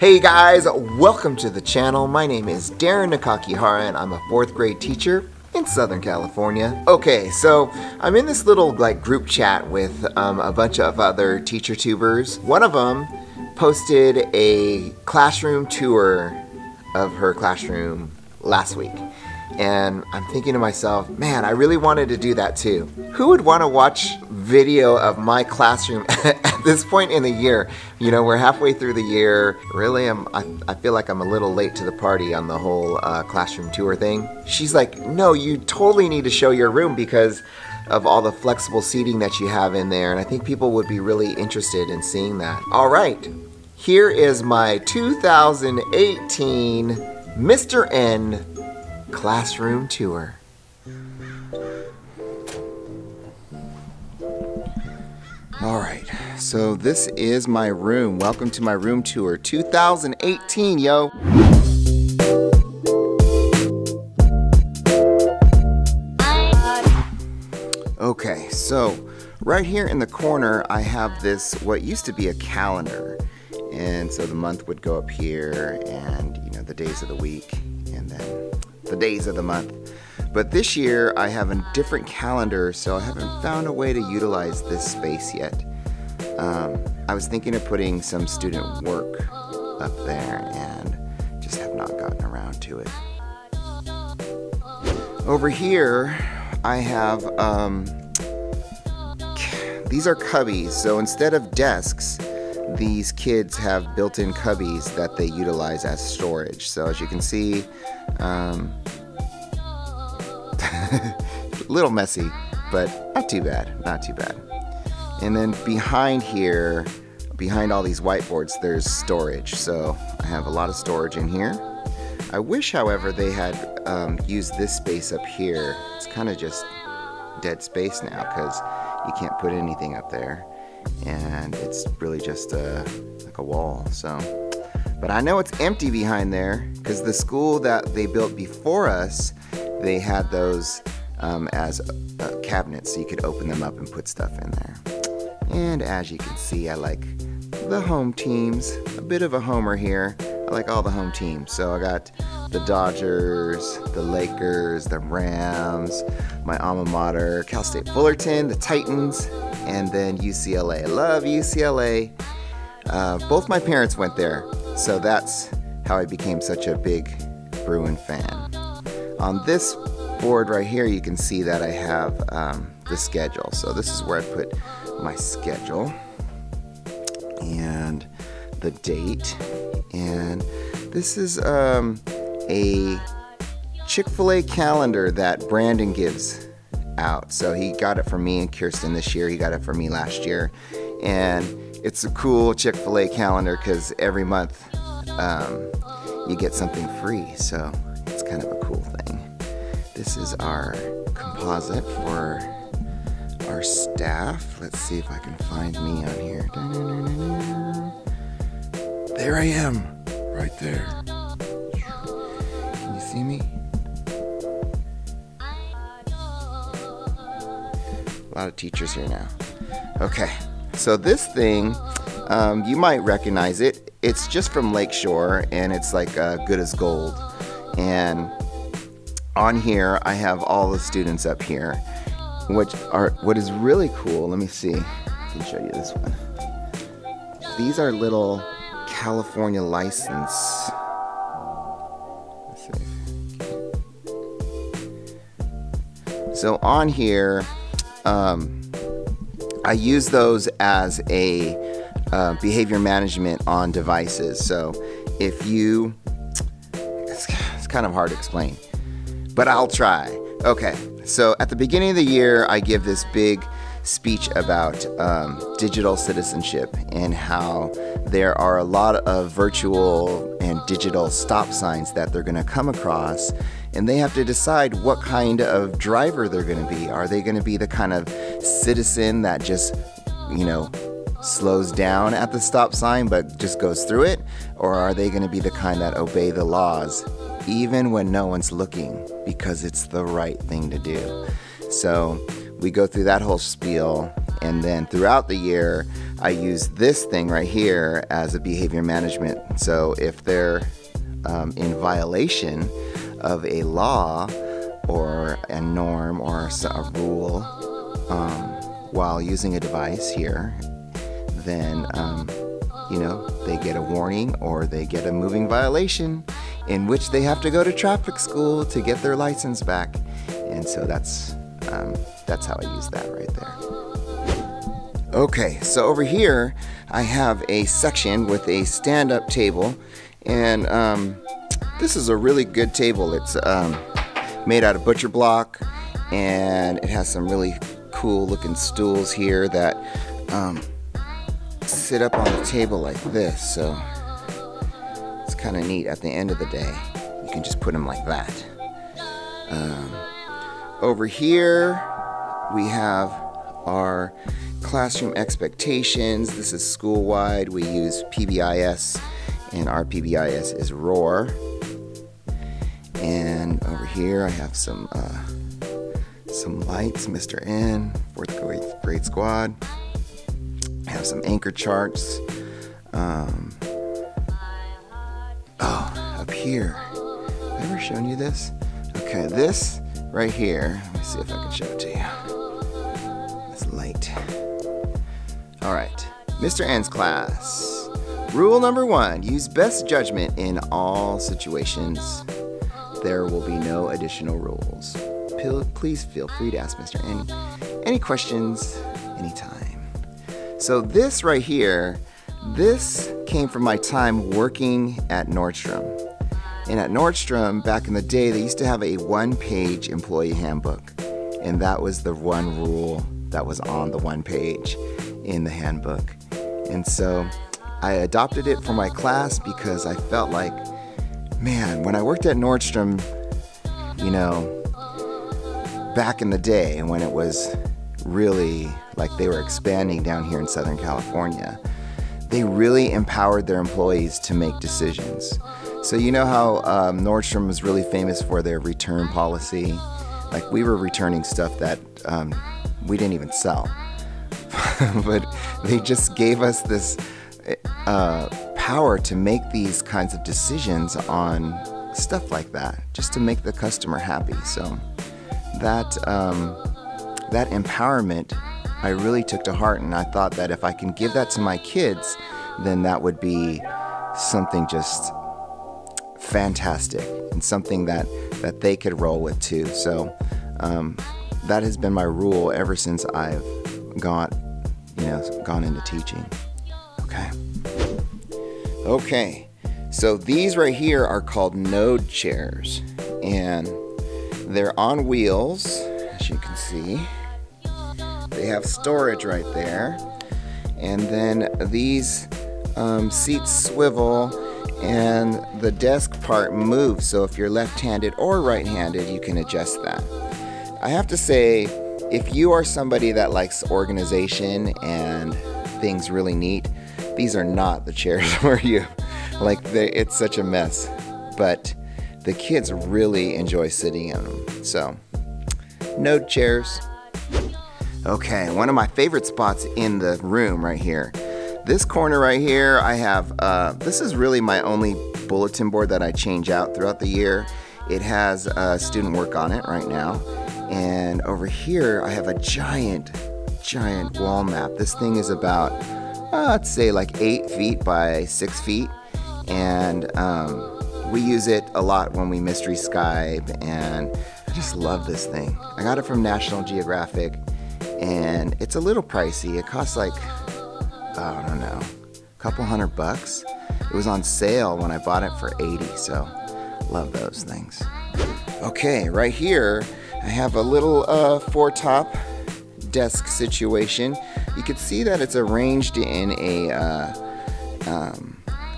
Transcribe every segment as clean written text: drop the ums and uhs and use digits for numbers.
Hey guys, welcome to the channel. My name is Darin Nakakihara and I'm a 4th grade teacher in Southern California. Okay, so I'm in this little group chat with a bunch of other teacher tubers. One of them posted a classroom tour of her classroom last week. And I'm thinking to myself, man, I really wanted to do that too. Who would want to watch video of my classroom at this point in the year? You know, we're halfway through the year. Really, I feel like I'm a little late to the party on the whole classroom tour thing. She's like, no, you totally need to show your room because of all the flexible seating that you have in there. And I think people would be really interested in seeing that. All right, here is my 2018 Mr. N classroom tour. Alright, so this is my room. Welcome to my room tour 2018, yo! Okay, so right here in the corner I have this, what used to be a calendar. And so the month would go up here and, you know, the days of the week and then the days of the month. But this year I have a different calendar, so I haven't found a way to utilize this space yet. I was thinking of putting some student work up there and just have not gotten around to it. Over here I have, these are cubbies, so instead of desks, these kids have built-in cubbies that they utilize as storage. So as you can see, a little messy, but not too bad, not too bad. And then behind here, behind all these whiteboards, there's storage. So I have a lot of storage in here. I wish, however, they had used this space up here. It's kind of just dead space now because you can't put anything up there. And it's really just like a wall. So, but I know it's empty behind there because the school that they built before us, they had those as cabinets, so you could open them up and put stuff in there. And as you can see, I like the home teams. A bit of a homer here. I like all the home teams. So I got the Dodgers, the Lakers, the Rams, my alma mater, Cal State Fullerton, the Titans, and then UCLA. I love UCLA. Both my parents went there, so that's how I became such a big Bruin fan. On this board right here, you can see that I have the schedule. So this is where I put my schedule and the date. And this is a Chick-fil-A calendar that Brandon gives out. So he got it for me and Kirsten this year. He got it for me last year. And it's a cool Chick-fil-A calendar because every month you get something free. So it's kind of a cool thing. This is our composite for our staff. Let's see if I can find me on here. There I am, right there. Can you see me? A lot of teachers here now. Okay, so this thing, you might recognize it. It's just from Lakeshore, and it's like good as gold. And on here, I have all the students up here, what is really cool. Let me see. I can show you this one. These are little California license. Let's see. So on here, I use those as a behavior management on devices. So if you, it's kind of hard to explain, but I'll try. Okay, so at the beginning of the year, I give this big speech about digital citizenship and how there are a lot of virtual and digital stop signs that they're going to come across, and they have to decide what kind of driver they're going to be. Are they going to be the kind of citizen that just, you know, slows down at the stop sign but just goes through it? Or are they going to be the kind that obey the laws even when no one's looking because it's the right thing to do? So we go through that whole spiel, and then throughout the year I use this thing right here as a behavior management. So if they're in violation of a law or a norm or a rule while using a device here, then you know, they get a warning or they get a moving violation in which they have to go to traffic school to get their license back. And so that's how I use that right there. Okay, so over here I have a section with a stand-up table, and this is a really good table. It's made out of butcher block, and it has some really cool looking stools here that sit up on the table like this, so it's kind of neat. At the end of the day, you can just put them like that. Over here we have our classroom expectations. This is school-wide. We use PBIS, and our PBIS is ROAR. And over here I have some lights, Mr. N, 4th grade squad. I have some anchor charts. Up here, have I ever shown you this? Okay, this right here, let me see if I can show it to you. It's light. All right, Mr. N's class. Rule number 1, use best judgment in all situations. There will be no additional rules. Please feel free to ask Mr. N any questions anytime. So this right here, this came from my time working at Nordstrom. And at Nordstrom, back in the day, they used to have a one-page employee handbook. And that was the one rule that was on the one page in the handbook. And so I adopted it for my class because I felt like, man, when I worked at Nordstrom, you know, back in the day, and when it was really like they were expanding down here in Southern California, they really empowered their employees to make decisions. So you know how Nordstrom was really famous for their return policy? Like, we were returning stuff that we didn't even sell. But they just gave us this power to make these kinds of decisions on stuff like that, just to make the customer happy. So that empowerment I really took to heart, and I thought that if I can give that to my kids, then that would be something just fantastic and something that they could roll with too. So that has been my rule ever since I've gone into teaching. Okay, so these right here are called node chairs, and they're on wheels, as you can see. They have storage right there, and then these seats swivel, and the desk part moves, so if you're left-handed or right-handed, you can adjust that. I have to say, if you are somebody that likes organization and things really neat, these are not the chairs for you. Like, it's such a mess, but the kids really enjoy sitting in them. So, node chairs. Okay, one of my favorite spots in the room right here. This corner right here, I have, this is really my only bulletin board that I change out throughout the year. It has student work on it right now. And over here, I have a giant wall map. This thing is about, let's say like 8 feet by 6 feet. And we use it a lot when we mystery Skype, and I just love this thing. I got it from National Geographic, and it's a little pricey. It costs like, I don't know, a couple $100. It was on sale when I bought it for $80, so love those things. Okay, right here I have a little four-top desk situation. You can see that it's arranged in a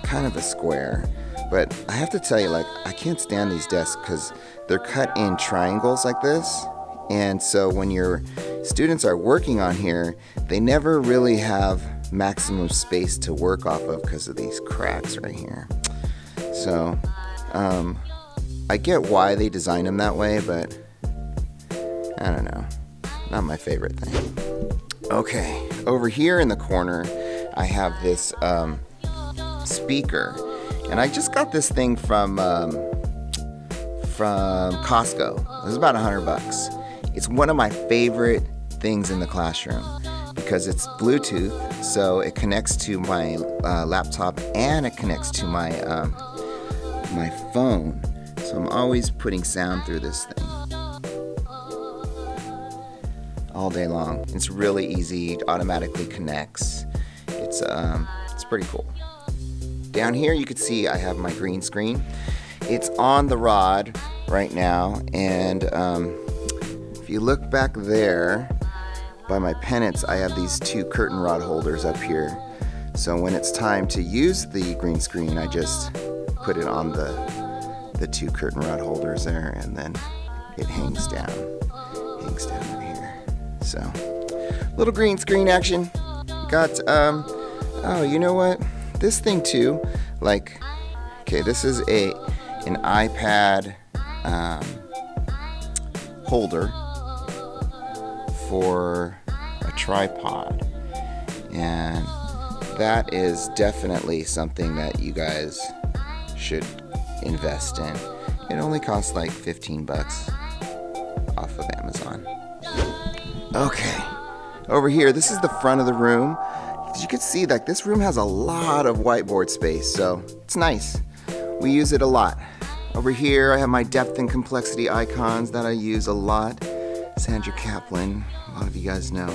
kind of a square, but I have to tell you, like, I can't stand these desks because they're cut in triangles like this, and so when your students are working on here, they never really have maximum space to work off of because of these cracks right here. So I get why they designed them that way, but I don't know, not my favorite thing. Okay, over here in the corner, I have this speaker, and I just got this thing from Costco. It was about $100. It's one of my favorite things in the classroom because it's Bluetooth, so it connects to my laptop and it connects to my my phone. So I'm always putting sound through this thing all day long. It's really easy. It automatically connects. It's pretty cool. Down here you can see I have my green screen. It's on the rod right now, and if you look back there by my pennants, I have these two curtain rod holders up here. So when it's time to use the green screen, I just put it on the two curtain rod holders there, and then it hangs down right here. So little green screen action. Got oh, you know what? This thing too, like, okay, this is an iPad holder for a tripod, and that is definitely something that you guys should invest in. It only costs like 15 bucks off of Amazon. Okay, over here, this is the front of the room. As you can see, like, this room has a lot of whiteboard space, so it's nice. We use it a lot. Over here, I have my depth and complexity icons that I use a lot. Sandra Kaplan, a lot of you guys know.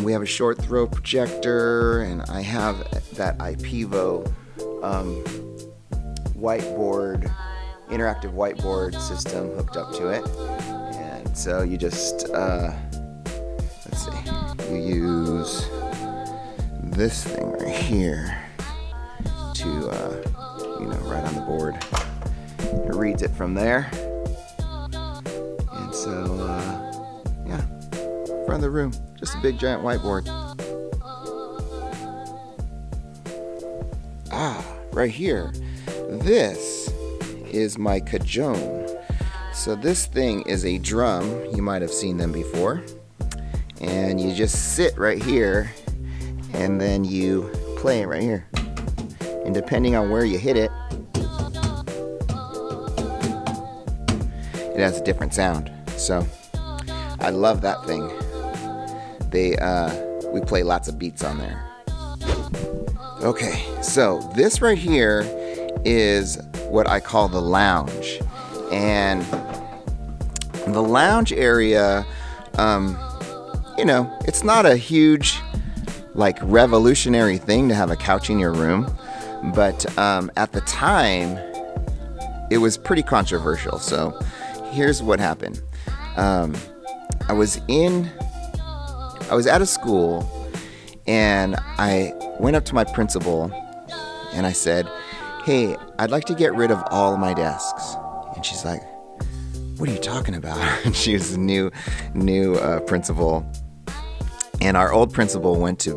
We have a short throw projector, and I have that IPEVO whiteboard, interactive whiteboard system hooked up to it. And so you just, let's see, you use this thing right here to, you know, right on the board. It reads it from there. And so, yeah, front of the room, just a big giant whiteboard. Ah, right here. This is my cajon. So this thing is a drum. You might have seen them before. And you just sit right here, and then you play it right here. And depending on where you hit it, it has a different sound. So I love that thing. We play lots of beats on there. Okay, so this right here is what I call the lounge. And the lounge area, you know, it's not a huge, like, revolutionary thing to have a couch in your room, but at the time it was pretty controversial. So here's what happened. I was at a school, and I went up to my principal and I said, hey, I'd like to get rid of all of my desks. And she's like, what are you talking about? And she was a new principal. And our old principal went to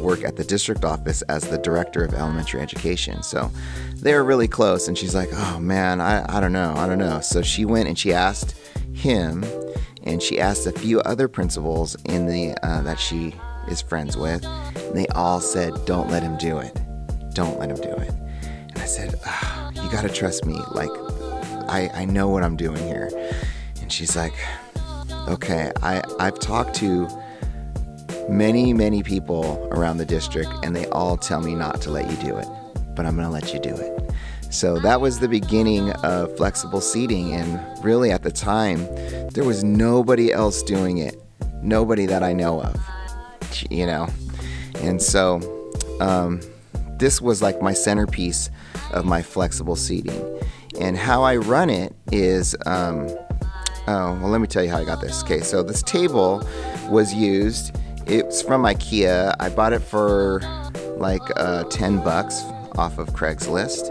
work at the district office as the director of elementary education. So they were really close, and she's like, oh man, I don't know. So she went and she asked him, and she asked a few other principals in the that she is friends with, and they all said, don't let him do it. Don't let him do it. And I said, you gotta trust me. Like, I know what I'm doing here. And she's like, okay, I've talked to many people around the district, and they all tell me not to let you do it, but I'm gonna let you do it. So that was the beginning of flexible seating, and really at the time, there was nobody else doing it. Nobody that I know of, you know? And so this was like my centerpiece of my flexible seating. And how I run it is, well, let me tell you how I got this. Okay, so this table was used. It's from IKEA. I bought it for like 10 bucks off of Craigslist.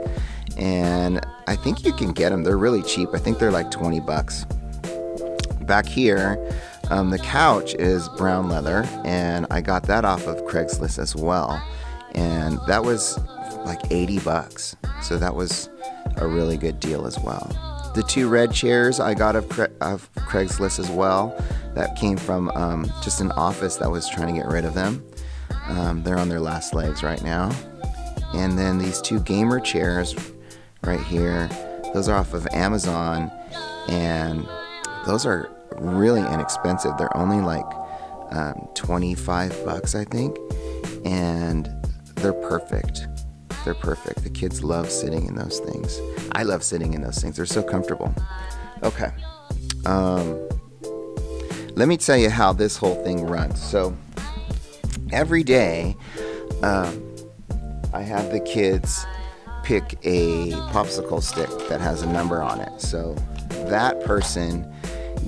And I think you can get them. They're really cheap. I think they're like 20 bucks. Back here, the couch is brown leather, and I got that off of Craigslist as well. And that was like 80 bucks. So that was a really good deal as well. The two red chairs I got of Craigslist as well. That came from just an office that was trying to get rid of them. They're on their last legs right now. And then these two gamer chairs right here, those are off of Amazon, and those are really inexpensive. They're only like 25 bucks, I think, and they're perfect. They're perfect. The kids love sitting in those things. I love sitting in those things. They're so comfortable. Okay. Let me tell you how this whole thing runs. So every day, I have the kids pick a popsicle stick that has a number on it. So that person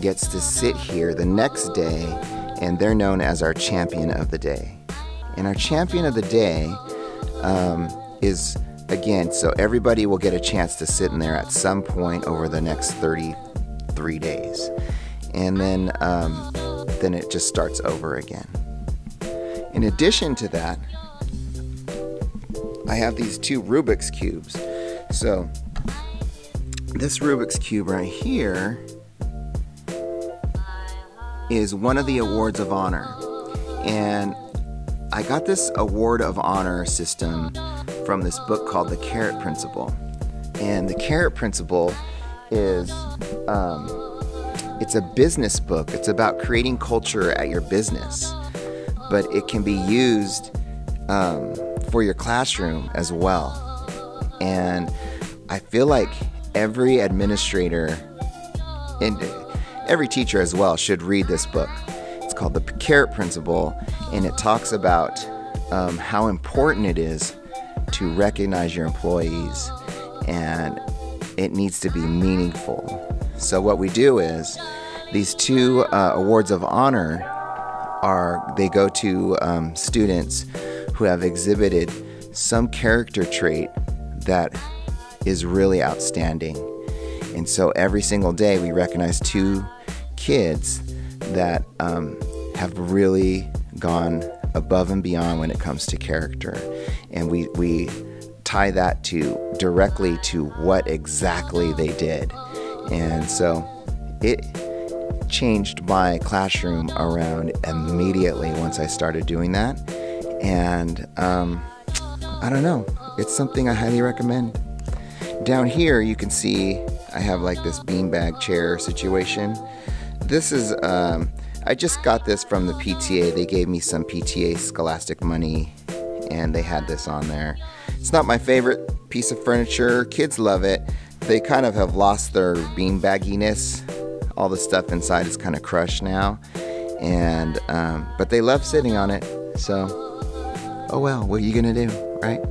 gets to sit here the next day, and they're known as our champion of the day. And our champion of the day is, again, so everybody will get a chance to sit in there at some point over the next 33 days. And then it just starts over again. In addition to that, I have these two Rubik's Cubes. So this Rubik's Cube right here is one of the awards of honor. And I got this award of honor system from this book called The Carrot Principle. And The Carrot Principle is, it's a business book. It's about creating culture at your business. But it can be used for your classroom as well. And I feel like every administrator and every teacher as well should read this book. It's called The Carrot Principle, and it talks about how important it is to recognize your employees, and it needs to be meaningful. So what we do is these two awards of honor they go to students who have exhibited some character trait that is really outstanding. And so every single day we recognize two kids that have really gone above and beyond when it comes to character. And we tie that directly to what exactly they did. And so it changed my classroom around immediately once I started doing that. And I don't know, it's something I highly recommend. Down here you can see I have like this beanbag chair situation. This is, I just got this from the PTA. They gave me some PTA scholastic money and they had this on there. It's not my favorite piece of furniture. Kids love it. They kind of have lost their beanbagginess. All the stuff inside is kind of crushed now. And, but they love sitting on it. So, oh well, what are you gonna do, right?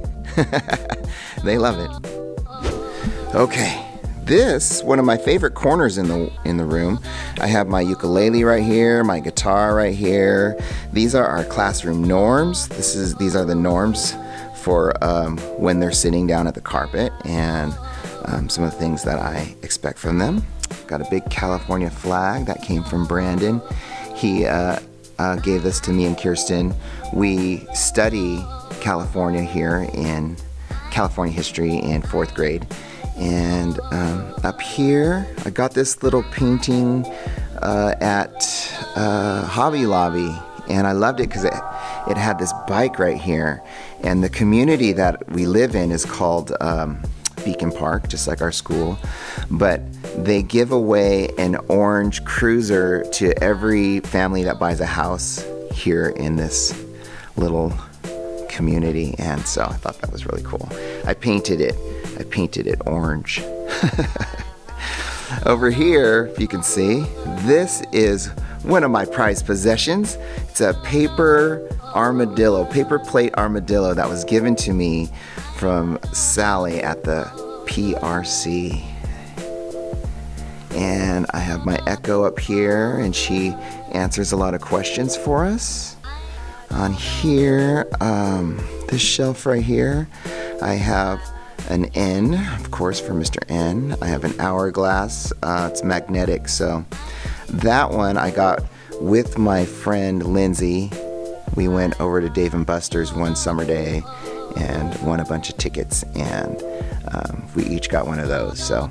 They love it. Okay, this, one of my favorite corners in the room. I have my ukulele right here, my guitar right here. These are our classroom norms. These are the norms for when they're sitting down at the carpet, and some of the things that I expect from them. Got a big California flag that came from Brandon. He gave this to me and Kirsten. We study California here in California history in 4th grade. And up here, I got this little painting at Hobby Lobby, and I loved it because it had this bike right here. And the community that we live in is called Beacon Park, just like our school. But they give away an orange cruiser to every family that buys a house here in this little community, and so I thought that was really cool. I painted it orange. Over here, if you can see, this is one of my prized possessions. It's a paper plate armadillo that was given to me from Sally at the PRC. And I have my Echo up here, and she answers a lot of questions for us. On here, this shelf right here, I have an N, of course, for Mr. N. I have an hourglass. It's magnetic, so that one I got with my friend Lindsay. We went over to Dave & Buster's one summer day and won a bunch of tickets, and we each got one of those. So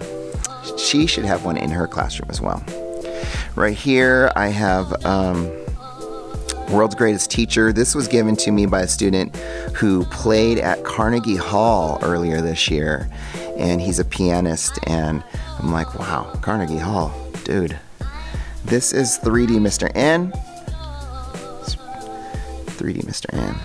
she should have one in her classroom as well. Right here I have World's Greatest Teacher. This was given to me by a student who played at Carnegie Hall earlier this year, and he's a pianist, and I'm like, wow, Carnegie Hall, dude. This is 3D Mr. N. 3D Mr. N.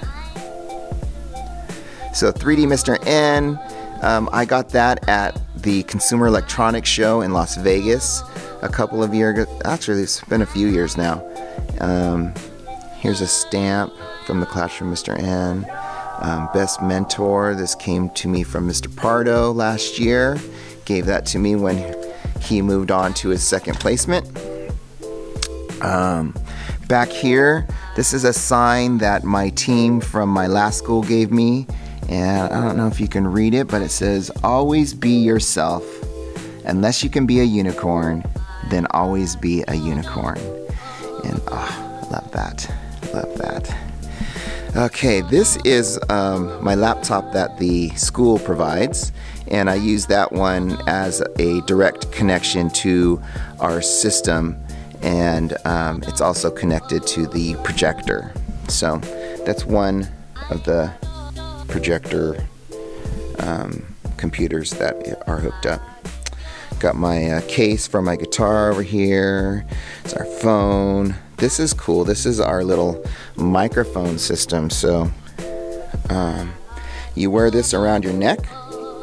So 3D Mr. N, I got that at the Consumer Electronics Show in Las Vegas a couple of years ago. Actually, it's been a few years now. Here's a stamp from the classroom, Mr. N. Best Mentor. This came to me from Mr. Pardo last year. Gave that to me when he moved on to his second placement. Back here, this is a sign that my team from my last school gave me. And I don't know if you can read it, but it says, always be yourself. Unless you can be a unicorn, then always be a unicorn. And oh, love that. Love that. Okay, this is my laptop that the school provides, and I use that one as a direct connection to our system, and it's also connected to the projector. So that's one of the projector computers that are hooked up. Got my case for my guitar over here. It's our phone. This is cool. This is our little microphone system. So you wear this around your neck,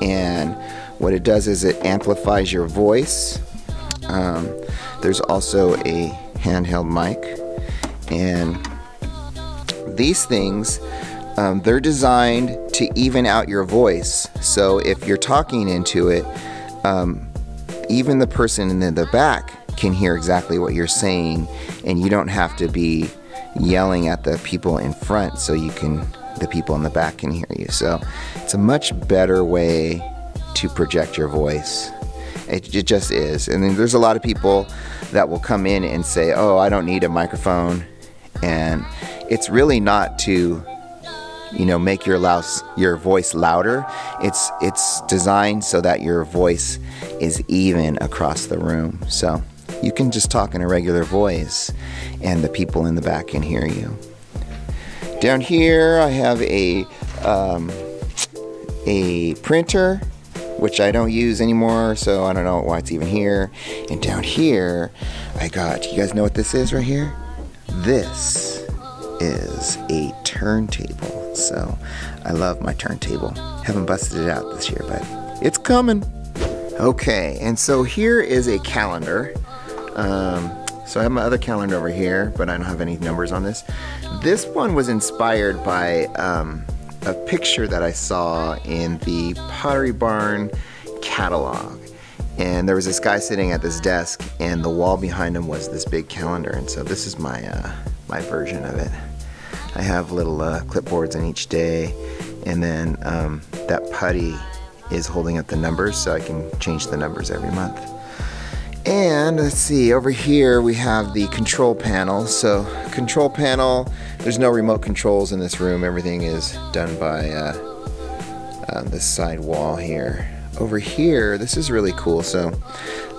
and what it does is it amplifies your voice. There's also a handheld mic, and these things, they're designed to even out your voice. So if you're talking into it, even the person in the back can hear exactly what you're saying, and you don't have to be yelling at the people in front so the people in the back can hear you. So it's a much better way to project your voice. It just is. And then there's a lot of people that will come in and say, oh, I don't need a microphone. And it's really not to, you know, make your voice louder. It's designed so that your voice is even across the room. So you can just talk in a regular voice and the people in the back can hear you. Down here I have a printer, which I don't use anymore, so I don't know why it's even here. And down here I got, you guys know what this is right here? This is a turntable. So I love my turntable. Haven't busted it out this year, but it's coming. Okay, and so here is a calendar. So I have my other calendar over here, but I don't have any numbers on this. This one was inspired by a picture that I saw in the Pottery Barn catalog. And there was this guy sitting at this desk, and the wall behind him was this big calendar. And so this is my my version of it. I have little clipboards in each day, and then that putty is holding up the numbers, so I can change the numbers every month. And let's see, over here we have the control panel. So control panel, there's no remote controls in this room. Everything is done by this side wall here. Over here, this is really cool. So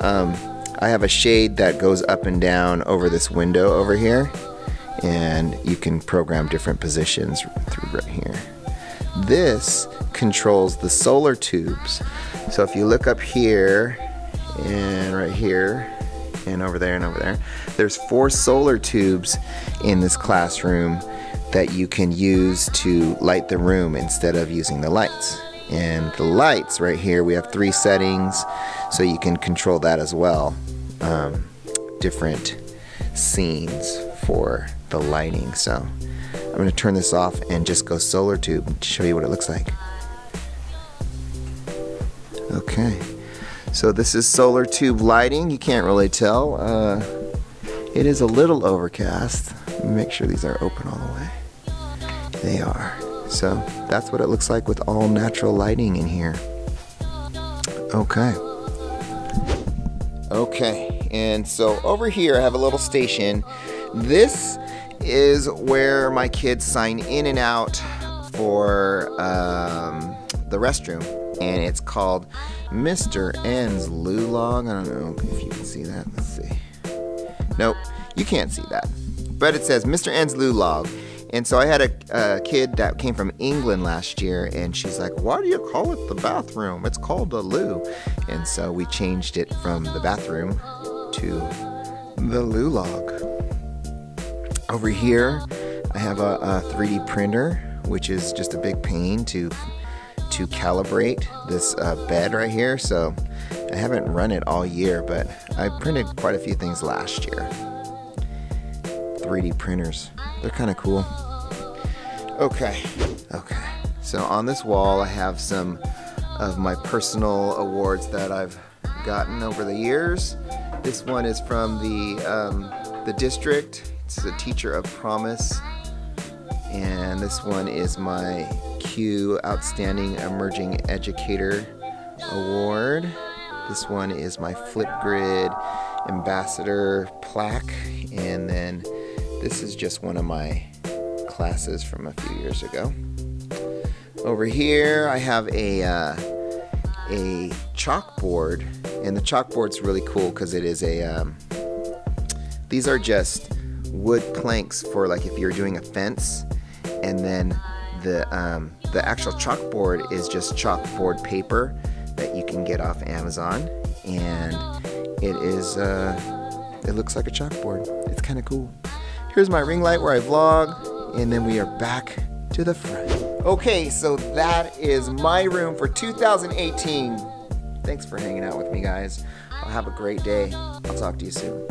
I have a shade that goes up and down over this window over here, and you can program different positions through right here. This controls the solar tubes. So if you look up here and right here and over there and over there, there's 4 solar tubes in this classroom that you can use to light the room instead of using the lights. And the lights right here, we have 3 settings, so you can control that as well. Different scenes for the lighting. So I'm going to turn this off and just go solar tube to show you what it looks like. Okay, so this is solar tube lighting. You can't really tell. It is a little overcast. Let me make sure these are open all the way. They are. So that's what it looks like with all natural lighting in here. Okay. Okay, and so over here I have a little station. This is where my kids sign in and out for the restroom, and it's called Mr. N's Loo Log. I don't know if you can see that. Let's see. Nope, you can't see that. But it says Mr. N's Loo Log. And so I had a kid that came from England last year, and she's like, why do you call it the bathroom? It's called the loo. And so we changed it from the bathroom to the loo log. Over here, I have a 3D printer, which is just a big pain to calibrate this bed right here. So I haven't run it all year, but I printed quite a few things last year. 3D printers, they're kind of cool. Okay, so on this wall I have some of my personal awards that I've gotten over the years. This one is from the district. It's a Teacher of Promise. And this one is my Q Outstanding Emerging Educator Award. This one is my Flipgrid Ambassador plaque. And then this is just one of my classes from a few years ago. Over here I have a chalkboard, and the chalkboard's really cool because it is these are just wood planks for like if you're doing a fence, and then the actual chalkboard is just chalkboard paper that you can get off Amazon, and it looks like a chalkboard. It's kind of cool. Here's my ring light where I vlog, and then we are back to the front. Okay, so that is my room for 2018. Thanks for hanging out with me, guys. I'll have a great day. I'll talk to you soon.